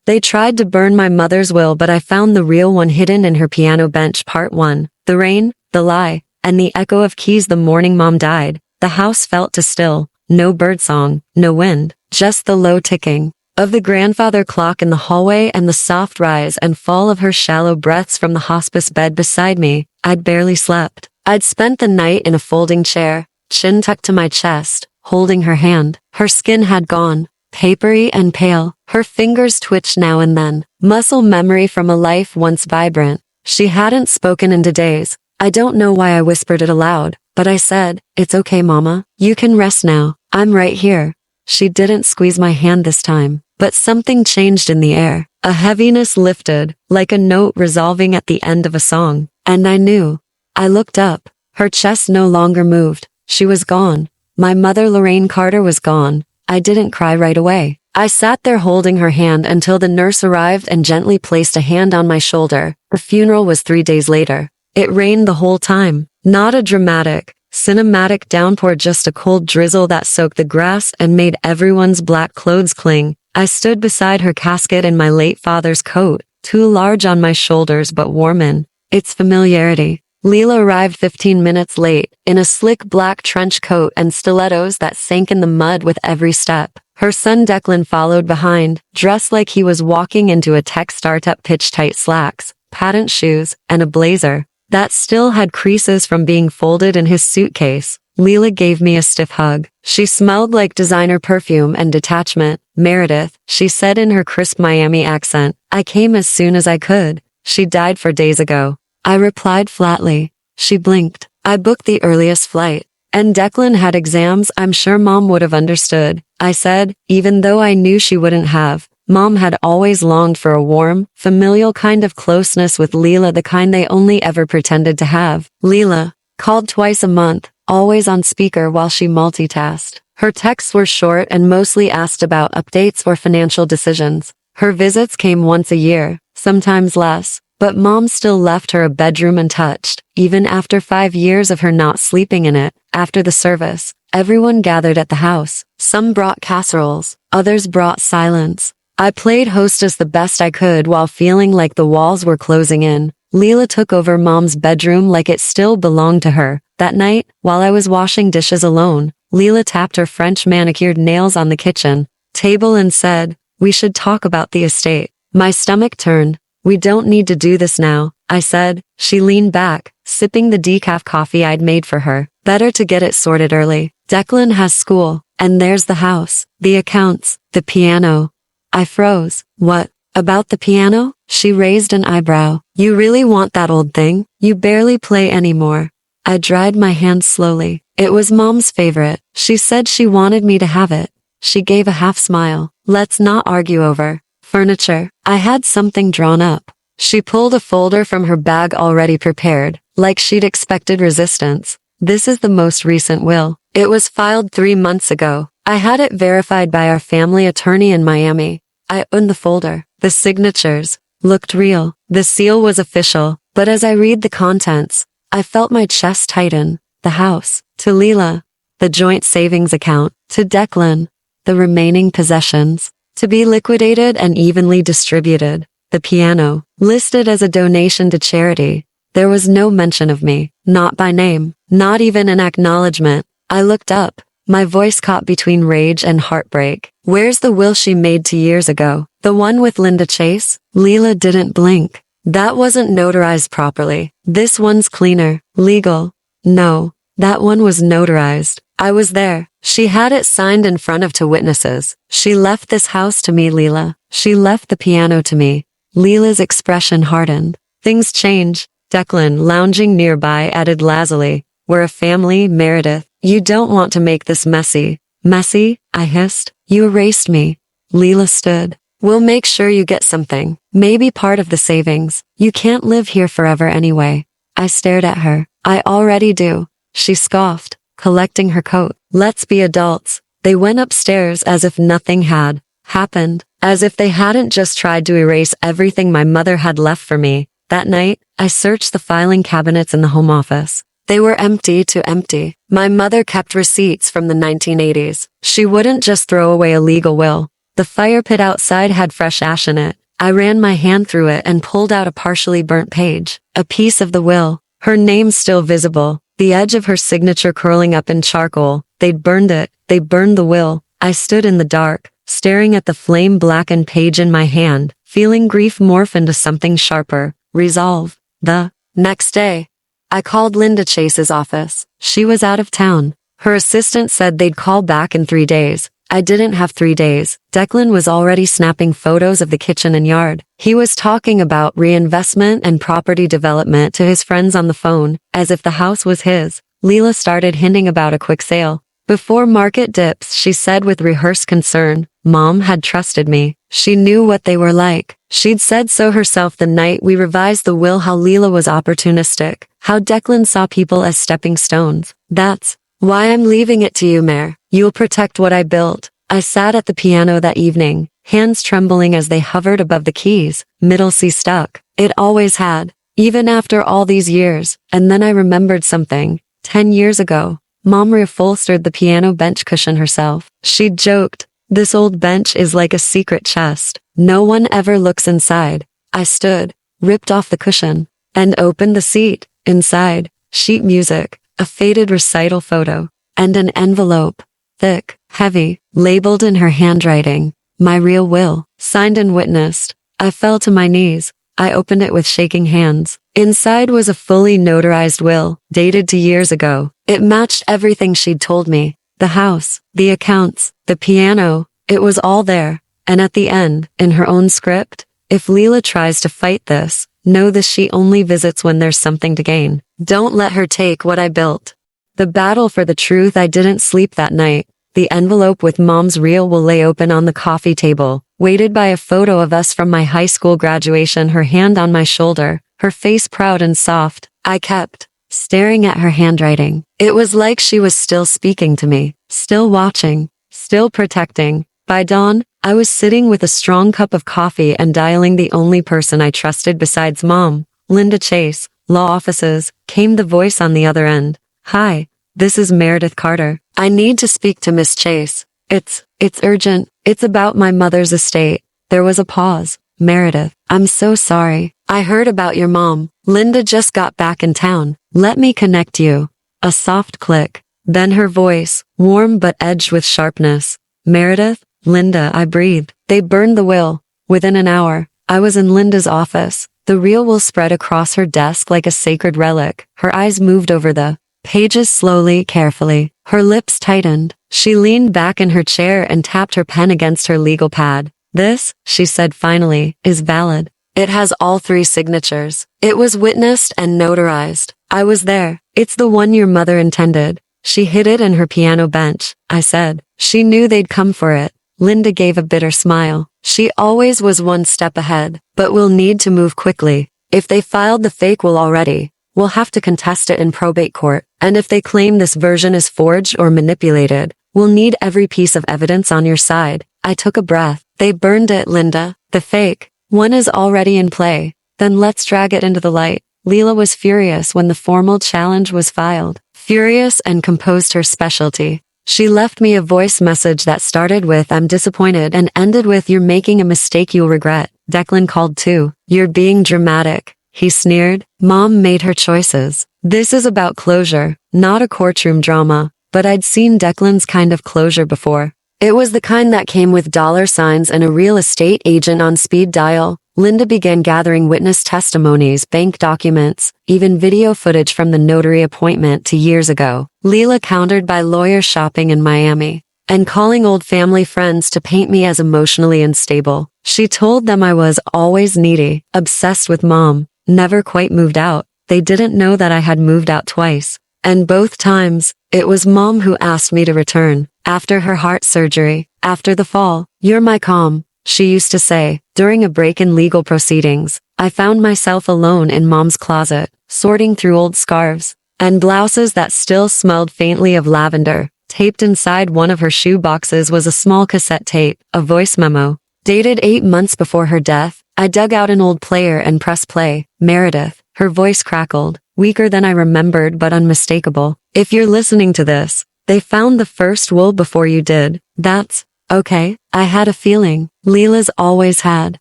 They tried to burn my mother's will, but I found the real one hidden in her piano bench. Part 1. The rain, the lie, and the echo of keys. The morning Mom died, the house felt too still. No birdsong, no wind, just the low ticking of the grandfather clock in the hallway and the soft rise and fall of her shallow breaths from the hospice bed beside me. I'd barely slept. I'd spent the night in a folding chair, chin tucked to my chest, holding her hand. Her skin had gone, papery and pale. Her fingers twitched now and then. Muscle memory from a life once vibrant. She hadn't spoken in days. I don't know why I whispered it aloud, but I said, "It's okay, Mama. You can rest now. I'm right here." She didn't squeeze my hand this time, but something changed in the air. A heaviness lifted, like a note resolving at the end of a song. And I knew. I looked up. Her chest no longer moved. She was gone. My mother, Lorraine Carter, was gone. I didn't cry right away. I sat there holding her hand until the nurse arrived and gently placed a hand on my shoulder. The funeral was 3 days later. It rained the whole time. Not a dramatic, cinematic downpour, just a cold drizzle that soaked the grass and made everyone's black clothes cling. I stood beside her casket in my late father's coat, too large on my shoulders but warm in its familiarity. Leela arrived 15 minutes late, in a slick black trench coat and stilettos that sank in the mud with every step. Her son Declan followed behind, dressed like he was walking into a tech startup. Pitch-tight slacks, patent shoes, and a blazer that still had creases from being folded in his suitcase. Leela gave me a stiff hug. She smelled like designer perfume and detachment. "Meredith," she said in her crisp Miami accent, "I came as soon as I could. She died 4 days ago." I replied flatly. She blinked. "I booked the earliest flight. And Declan had exams. I'm sure Mom would have understood," I said, even though I knew she wouldn't have. Mom had always longed for a warm, familial kind of closeness with Leela, the kind they only ever pretended to have. Leela called twice a month, always on speaker while she multitasked. Her texts were short and mostly asked about updates or financial decisions. Her visits came once a year, sometimes less, but Mom still left her a bedroom untouched, even after 5 years of her not sleeping in it. After the service, everyone gathered at the house. Some brought casseroles, others brought silence. I played hostess the best I could while feeling like the walls were closing in. Leela took over Mom's bedroom like it still belonged to her. That night, while I was washing dishes alone, Leela tapped her French manicured nails on the kitchen table and said, "We should talk about the estate." My stomach turned. "We don't need to do this now," I said. She leaned back, sipping the decaf coffee I'd made for her. "Better to get it sorted early. Declan has school, and there's the house, the accounts, the piano." I froze. "What? About the piano?" She raised an eyebrow. "You really want that old thing? You barely play anymore." I dried my hands slowly. "It was Mom's favorite. She said she wanted me to have it." She gave a half smile. "Let's not argue over furniture." I had something drawn up. She pulled a folder from her bag already prepared, like she'd expected resistance. "This is the most recent will. It was filed 3 months ago. I had it verified by our family attorney in Miami." I opened the folder. The signatures looked real. The seal was official, but as I read the contents, I felt my chest tighten. The house, to Leela. The joint savings account, to Declan. The remaining possessions, to be liquidated and evenly distributed. The piano, listed as a donation to charity. There was no mention of me, not by name, not even an acknowledgement. I looked up. My voice caught between rage and heartbreak. "Where's the will she made 2 years ago? The one with Linda Chase?" Leela didn't blink. "That wasn't notarized properly. This one's cleaner. Legal." "No, that one was notarized. I was there. She had it signed in front of 2 witnesses. She left this house to me, Leela. She left the piano to me." Leela's expression hardened. "Things change." Declan, lounging nearby, added lazily, "We're a family, Meredith. You don't want to make this messy." "Messy?" I hissed. "You erased me." Leela stood. "We'll make sure you get something. Maybe part of the savings. You can't live here forever anyway." I stared at her. "I already do." She scoffed, collecting her coat. "Let's be adults." They went upstairs as if nothing had happened, as if they hadn't just tried to erase everything my mother had left for me. That night, I searched the filing cabinets in the home office. They were empty to empty. My mother kept receipts from the 1980s. She wouldn't just throw away a legal will. The fire pit outside had fresh ash in it. I ran my hand through it and pulled out a partially burnt page. A piece of the will. Her name still visible. The edge of her signature curling up in charcoal. They'd burned it. They burned the will. I stood in the dark, staring at the flame-blackened page in my hand, feeling grief morph into something sharper. Resolve. The next day, I called Linda Chase's office. She was out of town. Her assistant said they'd call back in 3 days. I didn't have 3 days. Declan was already snapping photos of the kitchen and yard. He was talking about reinvestment and property development to his friends on the phone, as if the house was his. Leela started hinting about a quick sale. Before market dips, she said with rehearsed concern, Mom had trusted me. She knew what they were like. She'd said so herself the night we revised the will, how Leela was opportunistic, how Declan saw people as stepping stones. That's why I'm leaving it to you, Mare. You'll protect what I built. I sat at the piano that evening, hands trembling as they hovered above the keys. Middle C stuck. It always had, even after all these years. And then I remembered something. 10 years ago, Mom reupholstered the piano bench cushion herself. She'd joked, this old bench is like a secret chest. No one ever looks inside. I stood, ripped off the cushion, and opened the seat. Inside, sheet music, a faded recital photo, and an envelope. Thick, heavy, labeled in her handwriting. My real will, signed and witnessed. I fell to my knees. I opened it with shaking hands. Inside was a fully notarized will, dated to years ago. It matched everything she'd told me. The house, the accounts, the piano. It was all there. And at the end, in her own script, if Leela tries to fight this, know this: she only visits when there's something to gain. Don't let her take what I built. The battle for the truth. I didn't sleep that night. The envelope with Mom's reel will lay open on the coffee table, weighted by a photo of us from my high school graduation, her hand on my shoulder, her face proud and soft. I kept staring at her handwriting. It was like she was still speaking to me, still watching, still protecting. By dawn, I was sitting with a strong cup of coffee and dialing the only person I trusted besides Mom, Linda Chase, law offices. Came the voice on the other end. Hi, this is Meredith Carter. I need to speak to Miss Chase. It's urgent. It's about my mother's estate. There was a pause. Meredith, I'm so sorry. I heard about your mom. Linda just got back in town. Let me connect you. A soft click. Then her voice, warm but edged with sharpness. Meredith, Linda, I breathed. They burned the will. Within an hour, I was in Linda's office. The real will spread across her desk like a sacred relic. Her eyes moved over the pages slowly, carefully. Her lips tightened. She leaned back in her chair and tapped her pen against her legal pad. This, she said finally, is valid. It has all 3 signatures. It was witnessed and notarized. I was there. It's the one your mother intended. She hid it in her piano bench, I said. She knew they'd come for it. Linda gave a bitter smile. She always was one step ahead, but we'll need to move quickly. If they filed the fake will already, we'll have to contest it in probate court. And if they claim this version is forged or manipulated, we'll need every piece of evidence on your side. I took a breath. They burned it, Linda. The fake one is already in play. Then let's drag it into the light. Leela was furious when the formal challenge was filed. Furious and composed, her specialty. She left me a voice message that started with "I'm disappointed" and ended with "You're making a mistake you'll regret." Declan called too. "You're being dramatic," he sneered. Mom made her choices. This is about closure, not a courtroom drama. But I'd seen Declan's kind of closure before. It was the kind that came with dollar signs and a real estate agent on speed dial. Linda began gathering witness testimonies, bank documents, even video footage from the notary appointment 2 years ago. Leela countered by lawyer shopping in Miami and calling old family friends to paint me as emotionally unstable. She told them I was always needy, obsessed with Mom, never quite moved out. They didn't know that I had moved out twice. And both times, it was Mom who asked me to return. After her heart surgery, after the fall. "You're my calm," she used to say. During a break in legal proceedings, I found myself alone in Mom's closet, sorting through old scarves and blouses that still smelled faintly of lavender. Taped inside one of her shoe boxes was a small cassette tape, a voice memo, dated 8 months before her death. I dug out an old player and pressed play. "Meredith," her voice crackled, weaker than I remembered but unmistakable. "If you're listening to this, they found the first will before you did. That's Okay, I had a feeling. Leela's always had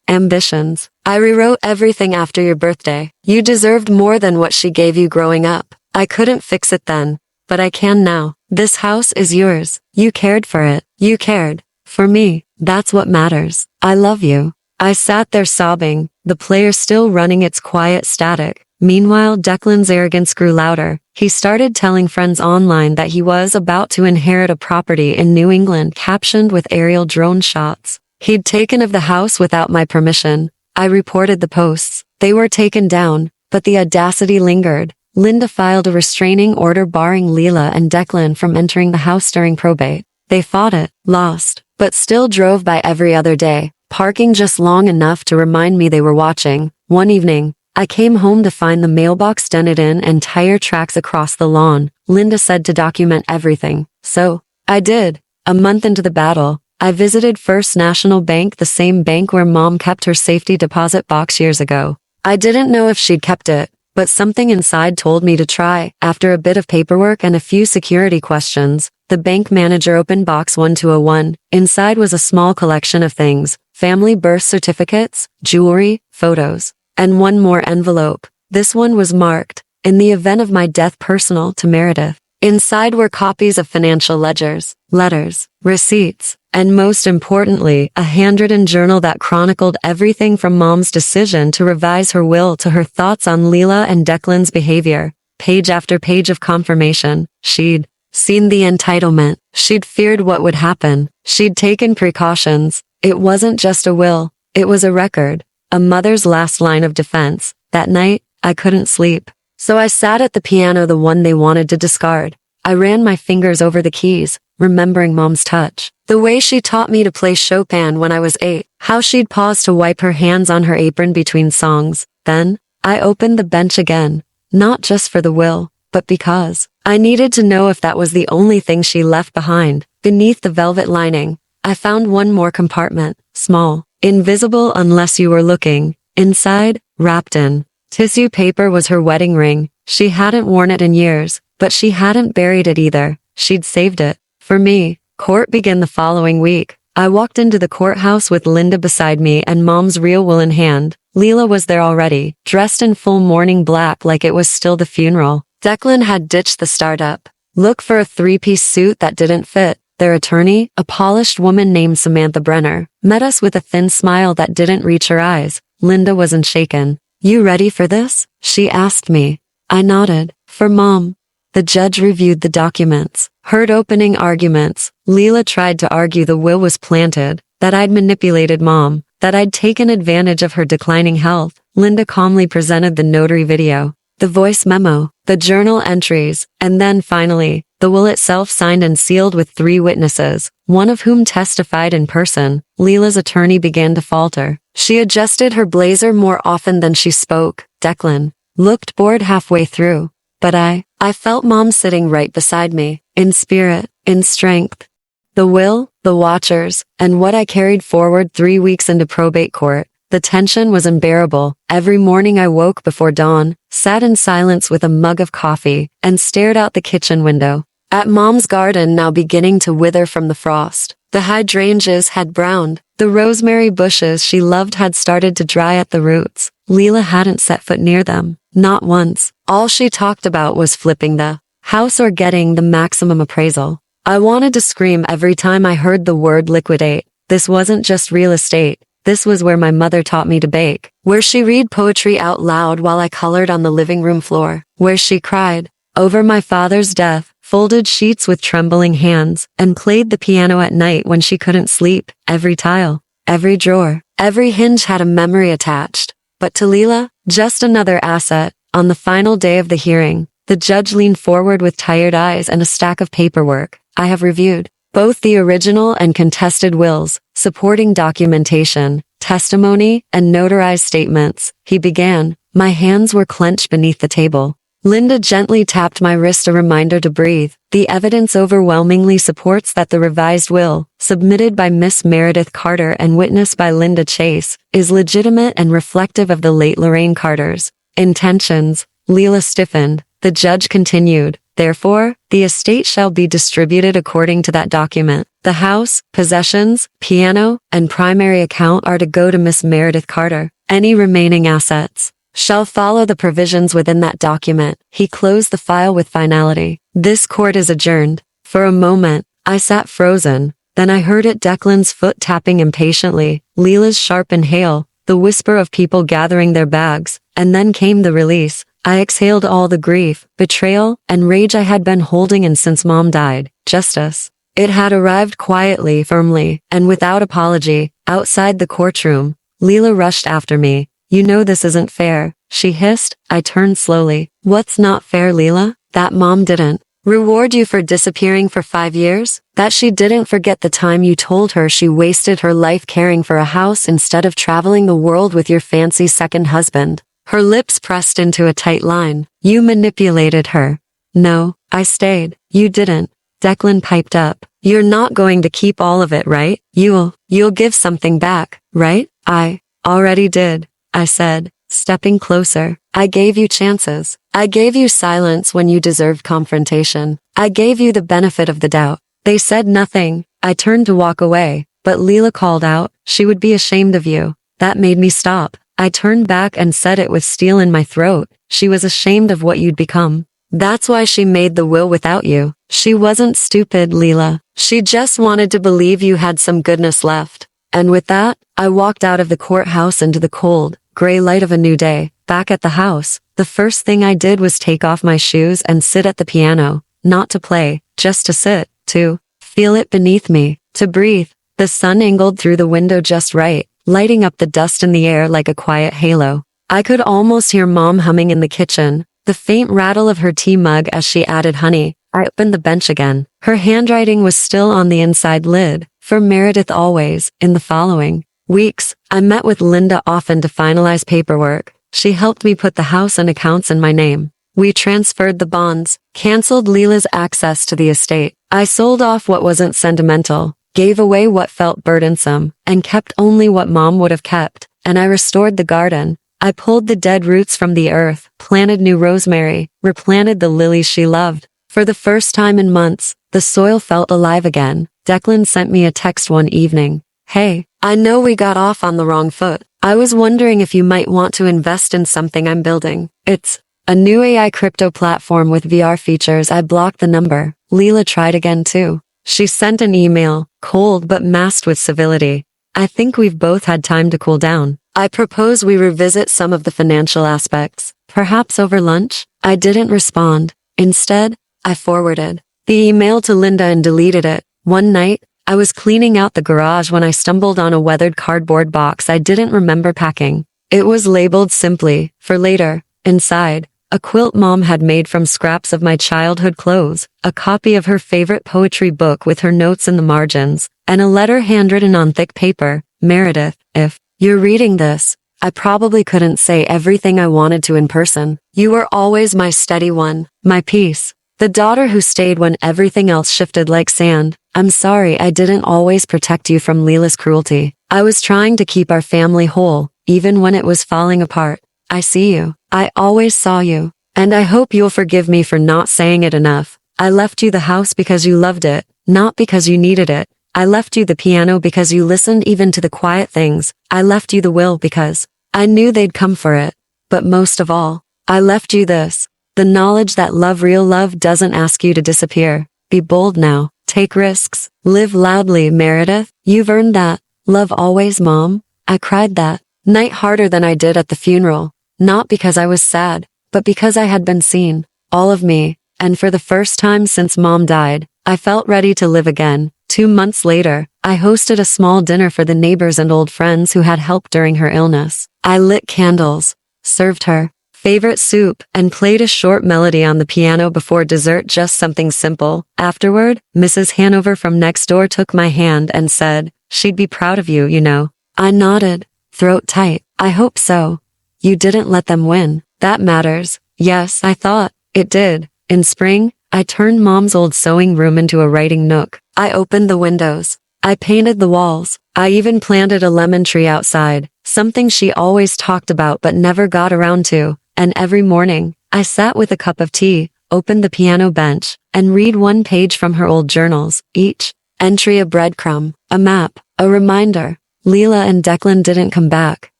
ambitions. I rewrote everything after your birthday. You deserved more than what she gave you growing up. I couldn't fix it then, but I can now. This house is yours. You cared for it. You cared for me. That's what matters. I love you. I sat there sobbing, the player still running its quiet static. Meanwhile, Declan's arrogance grew louder. He started telling friends online that he was about to inherit a property in New England captioned with aerial drone shots. He'd taken of the house without my permission. I reported the posts. They were taken down, but the audacity lingered. Linda filed a restraining order barring Leela and Declan from entering the house during probate. They fought it, lost, but still drove by every other day, parking just long enough to remind me they were watching. One evening, I came home to find the mailbox dented in and tire tracks across the lawn. Linda said to document everything. So, I did. A month into the battle, I visited First National Bank, the same bank where Mom kept her safety deposit box years ago. I didn't know if she'd kept it, but something inside told me to try. After a bit of paperwork and a few security questions, the bank manager opened box 1201. Inside was a small collection of things: family birth certificates, jewelry, photos, and one more envelope. This one was marked, "In the event of my death, personal to Meredith." Inside were copies of financial ledgers, letters, receipts, and most importantly, a handwritten journal that chronicled everything from Mom's decision to revise her will to her thoughts on Leela and Declan's behavior. Page after page of confirmation. She'd seen the entitlement. She'd feared what would happen. She'd taken precautions. It wasn't just a will. It was a record. A mother's last line of defense. That night, I couldn't sleep. So I sat at the piano, the one they wanted to discard. I ran my fingers over the keys, remembering Mom's touch. The way she taught me to play Chopin when I was 8. How she'd pause to wipe her hands on her apron between songs. Then, I opened the bench again. Not just for the will, but because I needed to know if that was the only thing she left behind. Beneath the velvet lining, I found one more compartment. Small. Invisible unless you were looking. Inside, wrapped in tissue paper, was her wedding ring. She hadn't worn it in years, but she hadn't buried it either. She'd saved it. For me. Court began the following week. I walked into the courthouse with Linda beside me and Mom's real will in hand. Leela was there already, dressed in full mourning black like it was still the funeral. Declan had ditched the startup look for a three-piece suit that didn't fit. Their attorney, a polished woman named Samantha Brenner, met us with a thin smile that didn't reach her eyes. Linda wasn't shaken. "You ready for this?" she asked me. I nodded. "For Mom." The judge reviewed the documents, heard opening arguments. Leela tried to argue the will was planted, that I'd manipulated Mom, that I'd taken advantage of her declining health. Linda calmly presented the notary video, the voice memo, the journal entries, and then finally, the will itself, signed and sealed with 3 witnesses, one of whom testified in person. Leela's attorney began to falter. She adjusted her blazer more often than she spoke. Declan looked bored halfway through, but I felt Mom sitting right beside me, in spirit, in strength. The will, the watchers, and what I carried forward 3 weeks into probate court. The tension was unbearable. Every morning I woke before dawn, sat in silence with a mug of coffee, and stared out the kitchen window. At Mom's garden, now beginning to wither from the frost. The hydrangeas had browned. The rosemary bushes she loved had started to dry at the roots. Leela hadn't set foot near them. Not once. All she talked about was flipping the house or getting the maximum appraisal. I wanted to scream every time I heard the word liquidate. This wasn't just real estate. This was where my mother taught me to bake, where she read poetry out loud while I colored on the living room floor, where she cried over my father's death, folded sheets with trembling hands, and played the piano at night when she couldn't sleep. Every tile, every drawer, every hinge had a memory attached. But to Leela, just another asset. On the final day of the hearing, the judge leaned forward with tired eyes and a stack of paperwork. I have reviewed both the original and contested wills, supporting documentation, testimony, and notarized statements. He began. My hands were clenched beneath the table. Linda gently tapped my wrist, a reminder to breathe. The evidence overwhelmingly supports that the revised will, submitted by Miss Meredith Carter and witnessed by Linda Chase, is legitimate and reflective of the late Lorraine Carter's intentions. Leela stiffened. The judge continued. Therefore, the estate shall be distributed according to that document. The house, possessions, piano, and primary account are to go to Miss Meredith Carter. Any remaining assets shall follow the provisions within that document. He closed the file with finality. This court is adjourned. For a moment, I sat frozen. Then I heard it, Declan's foot tapping impatiently, Leela's sharp inhale, the whisper of people gathering their bags, and then came the release. I exhaled all the grief, betrayal, and rage I had been holding in since Mom died. Justice. It had arrived quietly, firmly, and without apology. Outside the courtroom, Leela rushed after me. You know this isn't fair, she hissed. I turned slowly. What's not fair, Leela? That Mom didn't reward you for disappearing for 5 years? That she didn't forget the time you told her she wasted her life caring for a house instead of traveling the world with your fancy second husband? Her lips pressed into a tight line. You manipulated her. No, I stayed. You didn't. Declan piped up. You're not going to keep all of it, right? You'll give something back, right? I already did, I said, stepping closer. I gave you chances. I gave you silence when you deserved confrontation. I gave you the benefit of the doubt. They said nothing. I turned to walk away, but Leela called out, she would be ashamed of you. That made me stop. I turned back and said it with steel in my throat. She was ashamed of what you'd become. That's why she made the will without you. She wasn't stupid, Leela. She just wanted to believe you had some goodness left. And with that, I walked out of the courthouse into the cold, gray light of a new day. Back at the house, the first thing I did was take off my shoes and sit at the piano. Not to play, just to sit, to feel it beneath me, to breathe. The sun angled through the window just right, lighting up the dust in the air like a quiet halo. I could almost hear Mom humming in the kitchen, the faint rattle of her tea mug as she added honey. I opened the bench again. Her handwriting was still on the inside lid. For Meredith always. In the following weeks, I met with Linda often to finalize paperwork. She helped me put the house and accounts in my name. We transferred the bonds, canceled Leela's access to the estate. I sold off what wasn't sentimental, gave away what felt burdensome, and kept only what Mom would have kept. And I restored the garden. I pulled the dead roots from the earth, planted new rosemary, replanted the lilies she loved. For the first time in months, the soil felt alive again. Declan sent me a text one evening. Hey, I know we got off on the wrong foot. I was wondering if you might want to invest in something I'm building. It's a new AI crypto platform with VR features. I blocked the number. Leela tried again too. She sent an email, cold but masked with civility. I think we've both had time to cool down. I propose we revisit some of the financial aspects, perhaps over lunch. I didn't respond. Instead, I forwarded the email to Linda and deleted it. One night, I was cleaning out the garage when I stumbled on a weathered cardboard box I didn't remember packing. It was labeled simply, for later. Inside, a quilt Mom had made from scraps of my childhood clothes, a copy of her favorite poetry book with her notes in the margins, and a letter handwritten on thick paper. Meredith, if you're reading this, I probably couldn't say everything I wanted to in person. You were always my steady one, my peace. The daughter who stayed when everything else shifted like sand. I'm sorry I didn't always protect you from Leela's cruelty. I was trying to keep our family whole, even when it was falling apart. I see you. I always saw you. And I hope you'll forgive me for not saying it enough. I left you the house because you loved it, not because you needed it. I left you the piano because you listened even to the quiet things. I left you the will because I knew they'd come for it. But most of all, I left you this. The knowledge that real love doesn't ask you to disappear. Be bold now. Take risks. Live loudly, Meredith. You've earned that. Love always, Mom. I cried that night harder than I did at the funeral. Not because I was sad, but because I had been seen. All of me. And for the first time since Mom died, I felt ready to live again. 2 months later, I hosted a small dinner for the neighbors and old friends who had helped during her illness. I lit candles, served her favorite soup, and played a short melody on the piano before dessert, just something simple. Afterward, Mrs. Hanover from next door took my hand and said, she'd be proud of you, you know. I nodded, throat tight. I hope so. You didn't let them win. That matters. Yes, I thought it did. In spring, I turned Mom's old sewing room into a writing nook. I opened the windows. I painted the walls. I even planted a lemon tree outside, something she always talked about but never got around to. And every morning, I sat with a cup of tea, opened the piano bench, and read one page from her old journals, each entry a breadcrumb, a map, a reminder. Leela and Declan didn't come back.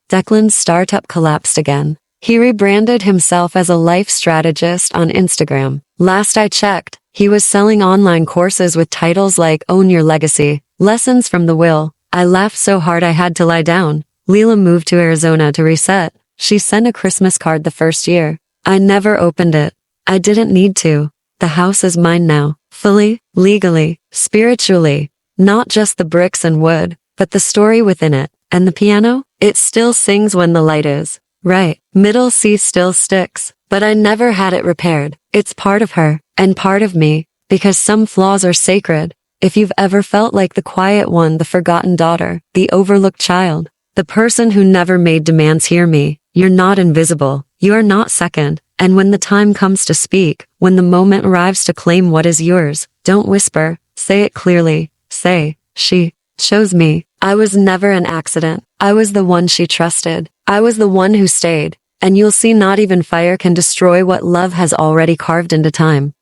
Declan's startup collapsed again. He rebranded himself as a life strategist on Instagram. Last I checked, he was selling online courses with titles like Own Your Legacy, Lessons from the Will. I laughed so hard I had to lie down. Leela moved to Arizona to reset. She sent a Christmas card the first year. I never opened it. I didn't need to. The house is mine now. Fully, legally, spiritually. Not just the bricks and wood, but the story within it. And the piano? It still sings when the light is right. Middle C still sticks, but I never had it repaired. It's part of her, and part of me, because some flaws are sacred. If you've ever felt like the quiet one, the forgotten daughter, the overlooked child, the person who never made demands, hear me. You're not invisible. You are not second. And when the time comes to speak, when the moment arrives to claim what is yours, don't whisper. Say it clearly. Say, she chose me. I was never an accident. I was the one she trusted. I was the one who stayed. And you'll see, not even fire can destroy what love has already carved into time.